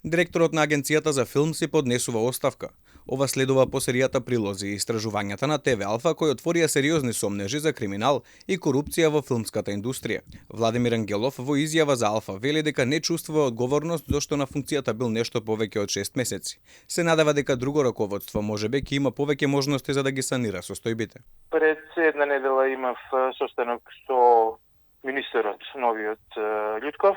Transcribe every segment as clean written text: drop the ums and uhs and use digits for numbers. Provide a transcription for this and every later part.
Директорот на Агенцијата за филм си поднесува оставка. Ова следува по серијата прилози и истражувањата на ТВ Алфа кои отворија сериозни сомнежи за криминал и корупција во филмската индустрија. Владимир Ангелов во изјава за Алфа вели дека не чувствува одговорност зашто на функцијата бил нешто повеќе од 6 месеци. Се надева дека друго раководство можеби ќе има повеќе можности за да ги санира состојбите. Пред една недела имав состанок со министерот, новиот Љутков,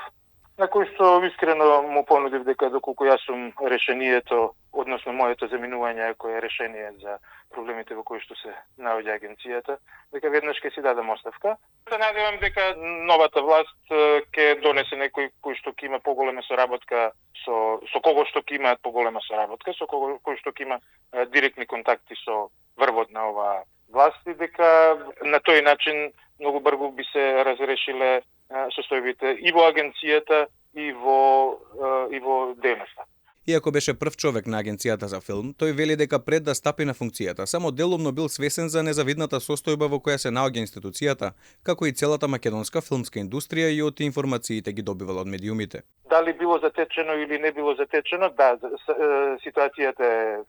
на кој што искрено му понудив дека доколку јас сум решението, односно моето заминување кој е решение за проблемите во кои што се наоѓа агенцијата, дека веднаш ќе си дадам оставка. Се надевам дека новата власт ќе донесе некој кој што ќе има поголема соработка со кого што ќе имаат поголема соработка, со кого кој што ќе има директни контакти со врвот на оваа власт и дека на тој начин многу брзо би се разрешиле состојбите и во агенцијата и во денеста. Иако беше прв човек на Агенцијата за филм, тој вели дека пред да стапи на функцијата, само делумно бил свесен за незавидната состојба во која се наоѓа институцијата, како и целата македонска филмска индустрија и од информациите ги добивала од медиумите. Дали било затечено или не било затечено, да, ситуацијата е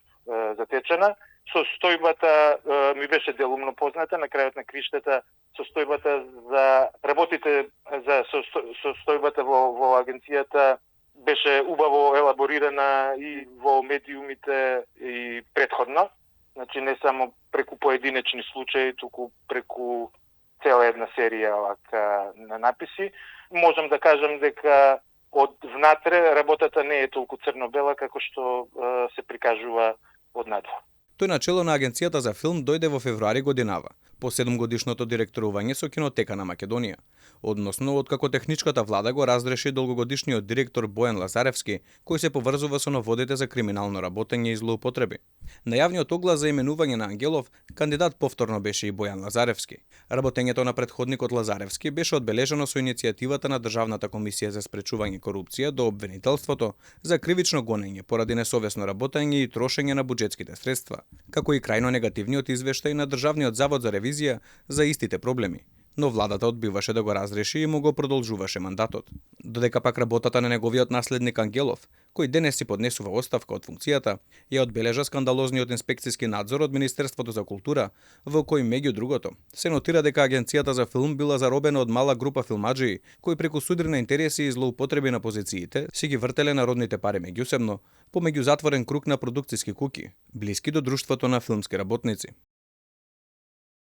затечена. Состојбата ми беше делумно позната, на крајот на криштата состојбата за работите за состојбата во агенцијата беше убаво елаборирана и во медиумите и предходно. Значи не само преку поединечни случаи, туку преку цела една серија на написи. Можам да кажам дека од внатре работата не е толку црно-бела како што се прикажува од надвор. Тој начело на Агенцијата за филм дојде во февруари годинава, по 7-годишното директорување со Кинотека на Македонија. Односно, откако техничката влада го разреши долгогодишниот директор Бојан Лазаревски, кој се поврзува со наводите за криминално работење и злоупотреби. На јавниот оглас за именување на Ангелов, кандидат повторно беше и Бојан Лазаревски. Работењето на претходникот Лазаревски беше одбележано со иницијативата на Државната комисија за спречување корупција до обвинителството за кривично гонење поради несовесно работење и трошење на буџетските средства, како и крајно негативниот извештај на Државниот завод за ревизија за истите проблеми. Но владата одбиваше да го разреши и му го продолжуваше мандатот. Додека пак работата на неговиот наследник Ангелов, кој денес си поднесува оставка од функцијата, ја одбележа скандалозниот инспекциски надзор од Министерството за култура, во кој меѓу другото се нотира дека Агенцијата за филм била заробена од мала група филмаџии кои преку судри на интереси и злоупотреби на позициите си ги вртеле народните пари меѓусебно, помеѓу затворен круг на продукциски куќи, блиски до друштвото на филмски работници.